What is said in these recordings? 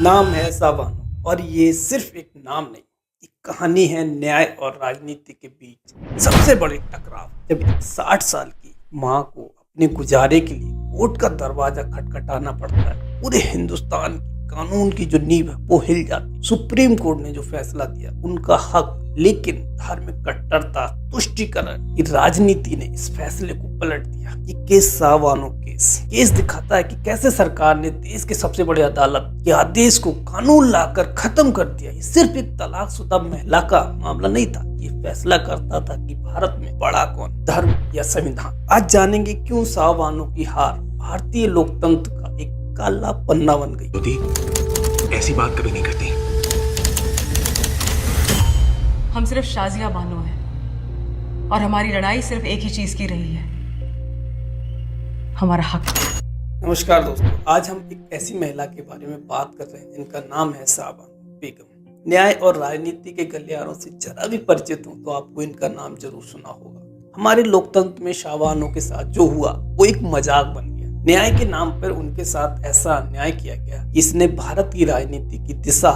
नाम है सावानो और ये सिर्फ एक नाम नहीं, एक कहानी है न्याय और राजनीति के बीच सबसे बड़े टकराव। जब एक 60 साल की माँ को अपने गुजारे के लिए कोर्ट का दरवाजा खटखटाना पड़ता है, पूरे हिंदुस्तान की कानून की जो नींव है वो हिल जाती। सुप्रीम कोर्ट ने जो फैसला दिया उनका हक, लेकिन धार्मिक कट्टरता, तुष्टीकरण की राजनीति ने इस फैसले को पलट दिया। ये केस सावानो केस दिखाता है कि कैसे सरकार ने देश के सबसे बड़े अदालत के आदेश को कानून लाकर खत्म कर दिया। ये सिर्फ एक तलाकशुदा महिला का मामला नहीं था, ये फैसला करता था कि भारत में बड़ा कौन, धर्म या संविधान। आज जानेंगे क्यों सावानो की हार भारतीय लोकतंत्र का एक काला पन्ना बन गई। मोदी ऐसी बात कभी नहीं करती। हम सिर्फ शाजिया बानो हैं और हमारी लड़ाई सिर्फ एक ही चीज की रही है, हमारा हक। नमस्कार दोस्तों, आज हम एक ऐसी महिला के बारे में बात कर रहे हैं जिनका नाम है सावानो बेगम। न्याय और राजनीति के गलियारों से जरा भी परिचित हो तो आपको इनका नाम जरूर सुना होगा। हमारे लोकतंत्र में सावानो के साथ जो हुआ वो एक मजाक बन गया। न्याय के नाम पर उनके साथ ऐसा अन्याय किया गया, इसने भारत की राजनीति की दिशा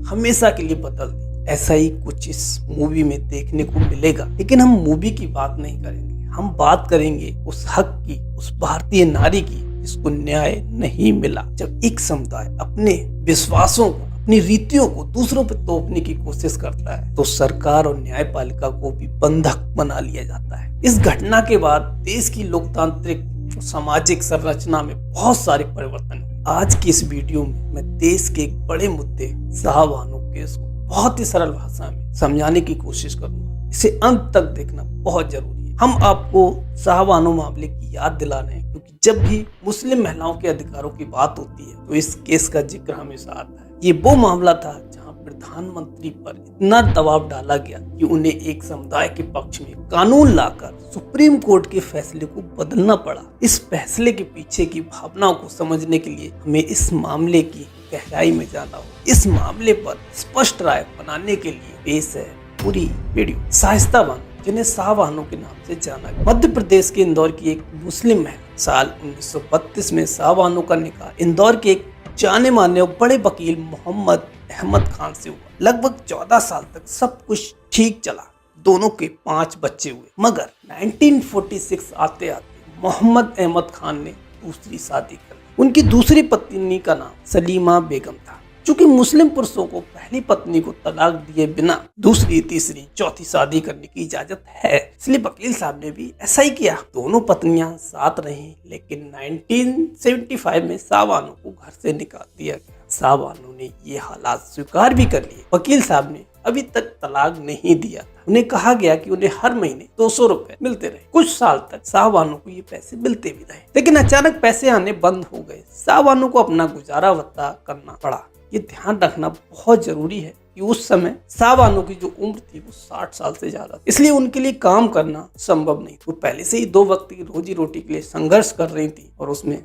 हमेशा के लिए बदल दी। ऐसा ही कुछ इस मूवी में देखने को मिलेगा, लेकिन हम मूवी की बात नहीं करेंगे। हम बात करेंगे उस हक की, उस भारतीय नारी की जिसको न्याय नहीं मिला। जब एक समुदाय अपने विश्वासों को, अपनी रीतियों को दूसरों पर थोपने की कोशिश करता है तो सरकार और न्यायपालिका को भी बंधक बना लिया जाता है। इस घटना के बाद देश की लोकतांत्रिक सामाजिक संरचना में बहुत सारे परिवर्तन हुए। आज की इस वीडियो में मैं देश के एक बड़े मुद्दे सावानो केस को बहुत ही सरल भाषा में समझाने की कोशिश करूंगा। इसे अंत तक देखना बहुत जरूरी है। हम आपको सावानो मामले की याद दिला रहे हैं क्योंकि जब भी मुस्लिम महिलाओं के अधिकारों की बात होती है तो इस केस का जिक्र हमेशा आता है। ये वो मामला था जहां प्रधानमंत्री पर इतना दबाव डाला गया कि उन्हें एक समुदाय के पक्ष में कानून लाकर सुप्रीम कोर्ट के फैसले को बदलना पड़ा। इस फैसले के पीछे की भावनाओं को समझने के लिए हमें इस मामले की गहराई में जाना होगा। इस मामले पर स्पष्ट राय बनाने के लिए पेश है पूरी वीडियो। शाइस्ता बानो, जिन्हें सावानो के नाम से जाना गया, मध्य प्रदेश के इंदौर की एक मुस्लिम है। साल 1932 में सावानो का निकाह इंदौर के एक जाने माने और बड़े वकील मोहम्मद अहमद खान से हुआ। लगभग 14 साल तक सब कुछ ठीक चला। दोनों के 5 बच्चे हुए, मगर 1946 आते आते मोहम्मद अहमद खान ने दूसरी शादी कर ली। उनकी दूसरी पत्नी का नाम सलीमा बेगम था। चूंकि मुस्लिम पुरुषों को पहली पत्नी को तलाक दिए बिना दूसरी, तीसरी, चौथी शादी करने की इजाजत है, इसलिए वकील साहब ने भी ऐसा ही किया। दोनों पत्नियां साथ रहीं, लेकिन 1975 में सावानो को घर से निकाल दिया गया। सावानो ने ये हालात स्वीकार भी कर लिए। वकील साहब ने अभी तक तलाक नहीं दिया था। उन्हें कहा गया कि उन्हें हर महीने 200 रुपए मिलते रहे। कुछ साल तक सावानो को ये पैसे मिलते भी रहे, लेकिन अचानक पैसे आने बंद हो गए। सावानो को अपना गुजारा भत्ता करना पड़ा। ये ध्यान रखना बहुत जरूरी है कि उस समय सावानो की जो उम्र थी वो 60 साल से ज्यादा थी, इसलिए उनके लिए काम करना संभव नहीं। वो पहले से ही 2 वक्त की रोजी रोटी के लिए संघर्ष कर रही थी और उसमें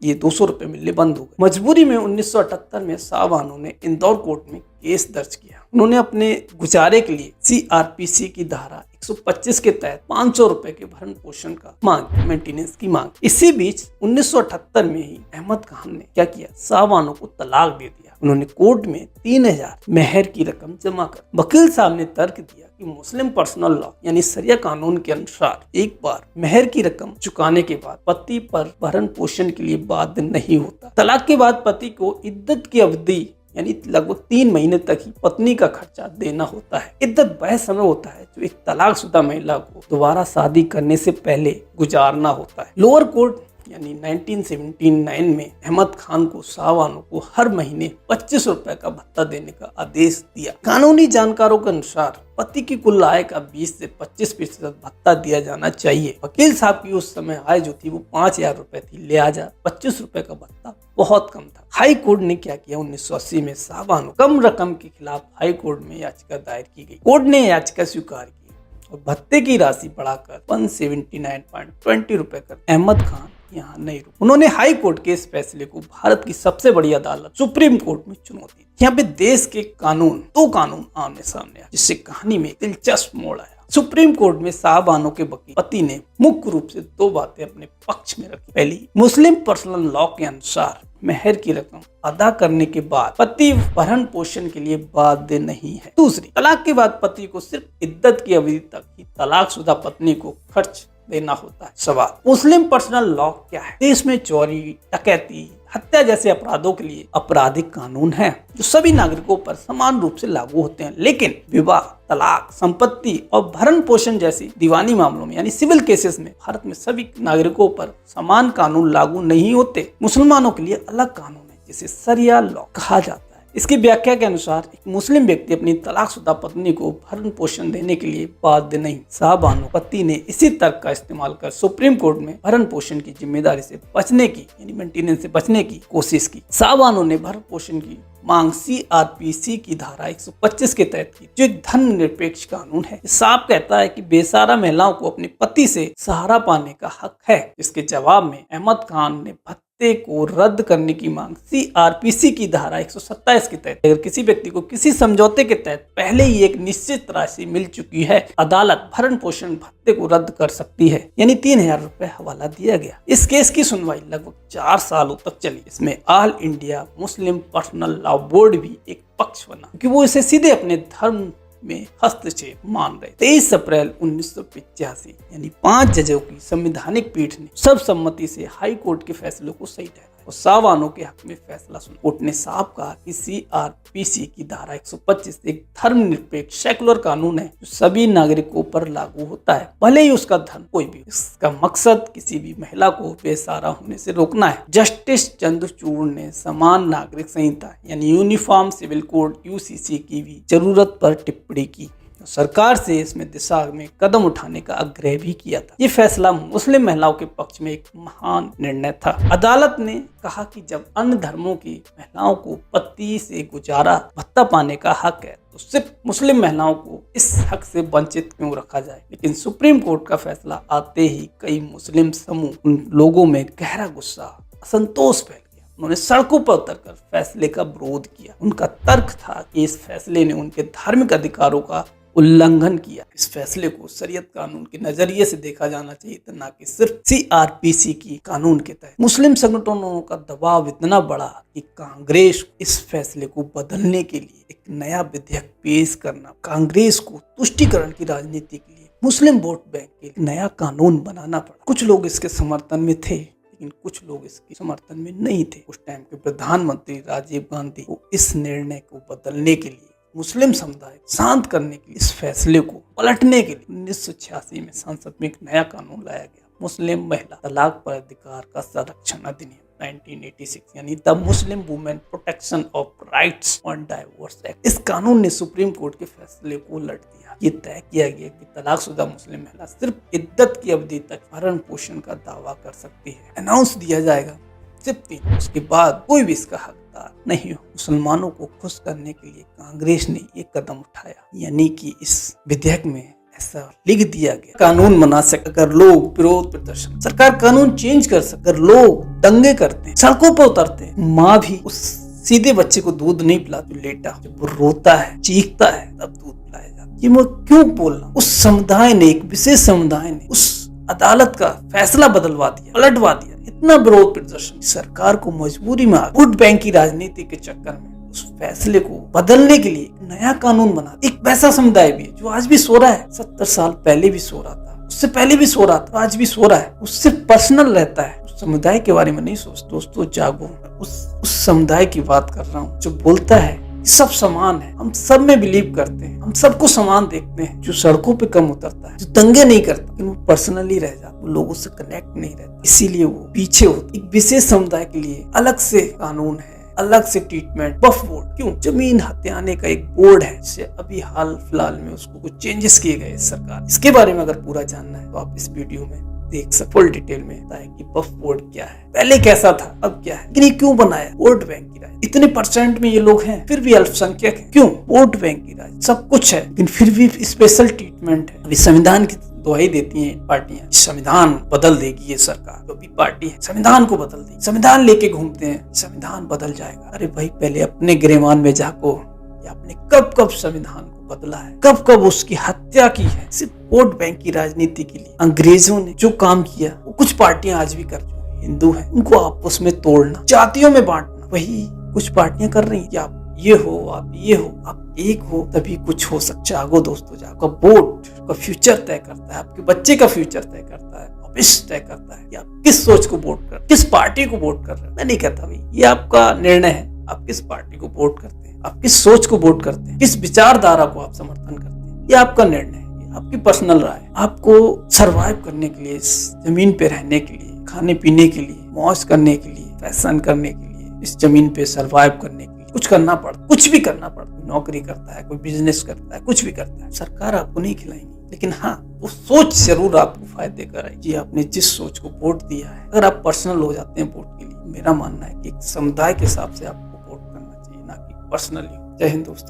ये 200 रुपए मिलने बंद हो गए। मजबूरी में 1978 में सावानो ने इंदौर कोर्ट में केस दर्ज किया। उन्होंने अपने गुजारे के लिए CRPC की धारा 125 के तहत 500 रुपए के भरण पोषण का मेंटेनेंस की मांग। इसी बीच 1978 में ही अहमद खान ने क्या किया, सावानो को तलाक दे दिया। उन्होंने कोर्ट में 3000 मेहर की रकम जमा कर। वकील साहब ने तर्क दिया कि मुस्लिम पर्सनल लॉ यानी शरिया कानून के अनुसार एक बार मेहर की रकम चुकाने के बाद पति पर भरण पोषण के लिए बाध्य नहीं होता। तलाक के बाद पति को इद्दत की अवधि यानी लगभग 3 महीने तक ही पत्नी का खर्चा देना होता है। इद्दत वह समय होता है जो एक तलाकशुदा महिला को दोबारा शादी करने से पहले गुजारना होता है। लोअर कोर्ट यानी 1979 में अहमद खान को सावानो को हर महीने 25 रुपए का भत्ता देने का आदेश दिया। कानूनी जानकारों के अनुसार पति की कुल आय का 20 से 25% भत्ता दिया जाना चाहिए। वकील साहब की उस समय आय जो थी वो 5000 रुपए थी, लिहाजा 25 रुपए का भत्ता बहुत कम था। हाई कोर्ट ने क्या किया, 1980 में सावानो कम रकम के खिलाफ हाई कोर्ट में याचिका दायर की गई। कोर्ट ने याचिका स्वीकार की और भत्ते की राशि बढ़ाकर 179.20 रुपए कर। अहमद खान यहाँ नहीं रुके। उन्होंने हाई कोर्ट के इस फैसले को भारत की सबसे बड़ी अदालत सुप्रीम कोर्ट में चुनौती दी। यहाँ पे देश के कानून, 2 कानून आमने सामने आए, जिससे कहानी में दिलचस्प मोड़ आया। सुप्रीम कोर्ट में शाहबानो के वकील पति ने मुख्य रूप से दो बातें अपने पक्ष में रखी। पहली, मुस्लिम पर्सनल लॉ के अनुसार मेहर की रकम अदा करने के बाद पति भरण पोषण के लिए बाध्य नहीं है। दूसरी, तलाक के बाद पति को सिर्फ इद्दत की अवधि तक ही तलाकशुदा पत्नी को खर्च देना होता है। सवाल, मुस्लिम पर्सनल लॉ क्या है? देश में चोरी, डकैती, हत्या जैसे अपराधों के लिए आपराधिक कानून हैं जो सभी नागरिकों पर समान रूप से लागू होते हैं, लेकिन विवाह, तलाक, संपत्ति और भरण पोषण जैसी दीवानी मामलों में यानी सिविल केसेस में भारत में सभी नागरिकों पर समान कानून लागू नहीं होते। मुसलमानों के लिए अलग कानून है जिसे शरिया लॉ कहा जाता है। इसकी व्याख्या के अनुसार एक मुस्लिम व्यक्ति अपनी तलाकशुदा पत्नी को भरण पोषण देने के लिए बाध्य नहीं। शाहबानो पति ने इसी तर्क का इस्तेमाल कर सुप्रीम कोर्ट में भरण पोषण की जिम्मेदारी से बचने की यानी मेंटेनेंस से बचने की कोशिश की। शाहबानो ने भरण पोषण की मांग CRPC की धारा 125 के तहत की, जो एक धन निरपेक्ष कानून है। साफ कहता है कि बेसहारा महिलाओं को अपने पति से सहारा पाने का हक है। इसके जवाब में अहमद खान ने भत्ते को रद्द करने की मांग CRPC की धारा 127 के तहत, अगर किसी व्यक्ति को किसी समझौते के तहत पहले ही एक निश्चित राशि मिल चुकी है, अदालत भरण पोषण भत्ते को रद्द कर सकती है, यानी 3000 रुपए हवाला दिया गया। इस केस की सुनवाई लगभग 4 सालों तक चली। इसमें all India Muslim personal law board भी एक पक्ष बना क्योंकि वो इसे सीधे अपने धर्म में हस्तक्षेप मान रहे। 23 अप्रैल 1985 यानी 5 जजों की संवैधानिक पीठ ने सर्वसम्मति से हाई कोर्ट के फैसले को सही ठहराया और शाहबानो के हक में फैसला सुना। कोर्ट ने साफ कहा कि CRPC की धारा 125 एक धर्मनिरपेक्ष सेकुलर कानून है जो सभी नागरिकों पर लागू होता है, भले ही उसका धर्म कोई भी। इसका मकसद किसी भी महिला को बेसहारा होने से रोकना है। जस्टिस चंद्रचूड़ ने समान नागरिक संहिता यानी यूनिफॉर्म सिविल कोड UCC की भी जरूरत पर टिप्पणी की। सरकार से इसमें दिशा में कदम उठाने का आग्रह भी किया था। ये फैसला मुस्लिम महिलाओं के पक्ष में एक महान निर्णय था। अदालत ने कहा कि जब अन्य धर्मों की महिलाओं को पति से गुजारा भत्ता पाने का हक है तो सिर्फ मुस्लिम महिलाओं को इस हक से वंचित क्यों रखा जाए। लेकिन सुप्रीम कोर्ट का फैसला आते ही कई मुस्लिम समूह, उन लोगों में गहरा गुस्सा, असंतोष फैल गया। उन्होंने सड़कों पर उतरकर फैसले का विरोध किया। उनका तर्क था कि इस फैसले ने उनके धार्मिक अधिकारों का उल्लंघन किया। इस फैसले को शरीयत कानून के नजरिए से देखा जाना चाहिए था, ना कि सिर्फ CRPC की कानून के तहत। मुस्लिम संगठनों का दबाव इतना बढ़ा कि कांग्रेस इस फैसले को बदलने के लिए एक नया विधेयक पेश करना, कांग्रेस को तुष्टीकरण की राजनीति के लिए मुस्लिम वोट बैंक के लिए नया कानून बनाना पड़ा। कुछ लोग इसके समर्थन में थे लेकिन कुछ लोग इसके समर्थन में नहीं थे। उस टाइम के प्रधानमंत्री राजीव गांधी को इस निर्णय को बदलने के लिए, मुस्लिम समुदाय शांत करने के लिए, इस फैसले को पलटने के लिए 1986 में संसद में एक नया कानून लाया गया, मुस्लिम महिला तलाक पर अधिकार का संरक्षण अधिनियम 1986 यानी the Muslim women protection of rights on divorce act. इस कानून ने सुप्रीम कोर्ट के फैसले को उलट दिया। ये तय किया गया कि तलाकशुदा मुस्लिम महिला सिर्फ इद्दत की अवधि तक भरण पोषण का दावा कर सकती है। अनाउंस दिया जाएगा सिर्फ 3, उसके बाद कोई भी इसका हकदार नहीं हो। मुसलमानों को खुश करने के लिए कांग्रेस ने ये कदम उठाया, यानी कि इस विधेयक में ऐसा लिख दिया गया कानून बना सके अगर लोग विरोध प्रदर्शन, सरकार कानून चेंज कर सके। अगर लोग दंगे करते हैं, सड़कों पर उतरते हैं, माँ भी उस सीधे बच्चे को दूध नहीं पिलाती, लेटा जब वो रोता है, चीखता है, तब दूध पिलाया जाता है। ये मैं क्यों बोल रहा हूँ? उस समुदाय ने, एक विशेष समुदाय ने उस अदालत का फैसला बदलवा दिया, पलटवा दिया। इतना विरोध प्रदर्शन, सरकार को मजबूरी में वोट बैंक की राजनीति के चक्कर में उस फैसले को बदलने के लिए नया कानून बना। एक वैसा समुदाय भी है जो आज भी सो रहा है, 70 साल पहले भी सो रहा था, उससे पहले भी सो रहा था, आज भी सो रहा है। उससे पर्सनल रहता है, उस समुदाय के बारे में नहीं सोचते। दोस्तों जागो, उस समुदाय की बात कर रहा हूँ जो बोलता है सब समान है, हम सब में बिलीव करते हैं, हम सबको समान देखते हैं, जो सड़कों पे कम उतरता है, जो दंगे नहीं करता, लेकिन वो पर्सनली रह जाता, वो लोगों से कनेक्ट नहीं रहता, इसीलिए वो पीछे होता। एक विशेष समुदाय के लिए अलग से कानून है, अलग से ट्रीटमेंट, वक्फ बोर्ड। क्यों? जमीन हथियाने का एक बोर्ड है, जिससे अभी हाल फिलहाल में उसको कुछ चेंजेस किए गए सरकार। इसके बारे में अगर पूरा जानना है तो आप इस वीडियो में देख सकते, फुल डिटेल में बताया कि वक्फ बोर्ड क्या है, पहले कैसा था, अब क्या है, लेकिन ये क्यों बनाया? वोट बैंक की राज। इतने परसेंट में ये लोग हैं, फिर भी अल्पसंख्यक है। क्यों? वोट बैंक की राज। सब कुछ है लेकिन फिर भी स्पेशल ट्रीटमेंट है। अभी संविधान की दुहाई देती हैं पार्टियां, संविधान बदल देगी ये सरकार, जो भी पार्टी है संविधान को बदल देगी, संविधान लेके घूमते हैं, संविधान बदल जाएगा। अरे भाई, पहले अपने गिरेमान में झांको, या आपने कब संविधान को बदला है, कब कब उसकी हत्या की है, सिर्फ वोट बैंक की राजनीति के लिए। अंग्रेजों ने जो काम किया वो कुछ पार्टियां आज भी कर रही हैं। हिंदू हैं, उनको आपस में तोड़ना, जातियों में बांटना, वही कुछ पार्टियां कर रही हैं कि आप ये हो, आप ये हो, आप एक हो तभी कुछ हो सकता। जागो दोस्तों, जागो। आपका वोट का फ्यूचर तय करता है, आपके बच्चे का फ्यूचर तय करता है, भविष्य तय करता है कि आप किस सोच को वोट कर, किस पार्टी को वोट कर रहे हैं। मैं नहीं कहता भाई, ये आपका निर्णय है, आप किस पार्टी को वोट करते हैं, आप किस सोच को वोट करते हैं, किस विचारधारा को आप समर्थन करते हैं, ये आपका निर्णय है, ये आपकी पर्सनल राय है। आपको सरवाइव करने के लिए, इस जमीन पे रहने के लिए, खाने पीने के लिए, मौज करने के लिए, फैशन करने के लिए, इस जमीन पे सरवाइव करने के लिए कुछ करना पड़ता, कुछ भी करना पड़ता। कोई नौकरी करता है, कोई बिजनेस करता है, कुछ भी करता है। सरकार आपको नहीं खिलाएंगी, लेकिन हाँ, वो सोच जरूर आपको फायदे कराएगी। आपने जिस सोच को वोट दिया है, अगर आप पर्सनल हो जाते हैं वोट के लिए, मेरा मानना है कि एक समुदाय के हिसाब से आपको वोट करना चाहिए, ना कि पर्सनली। जय हिंद दोस्तों।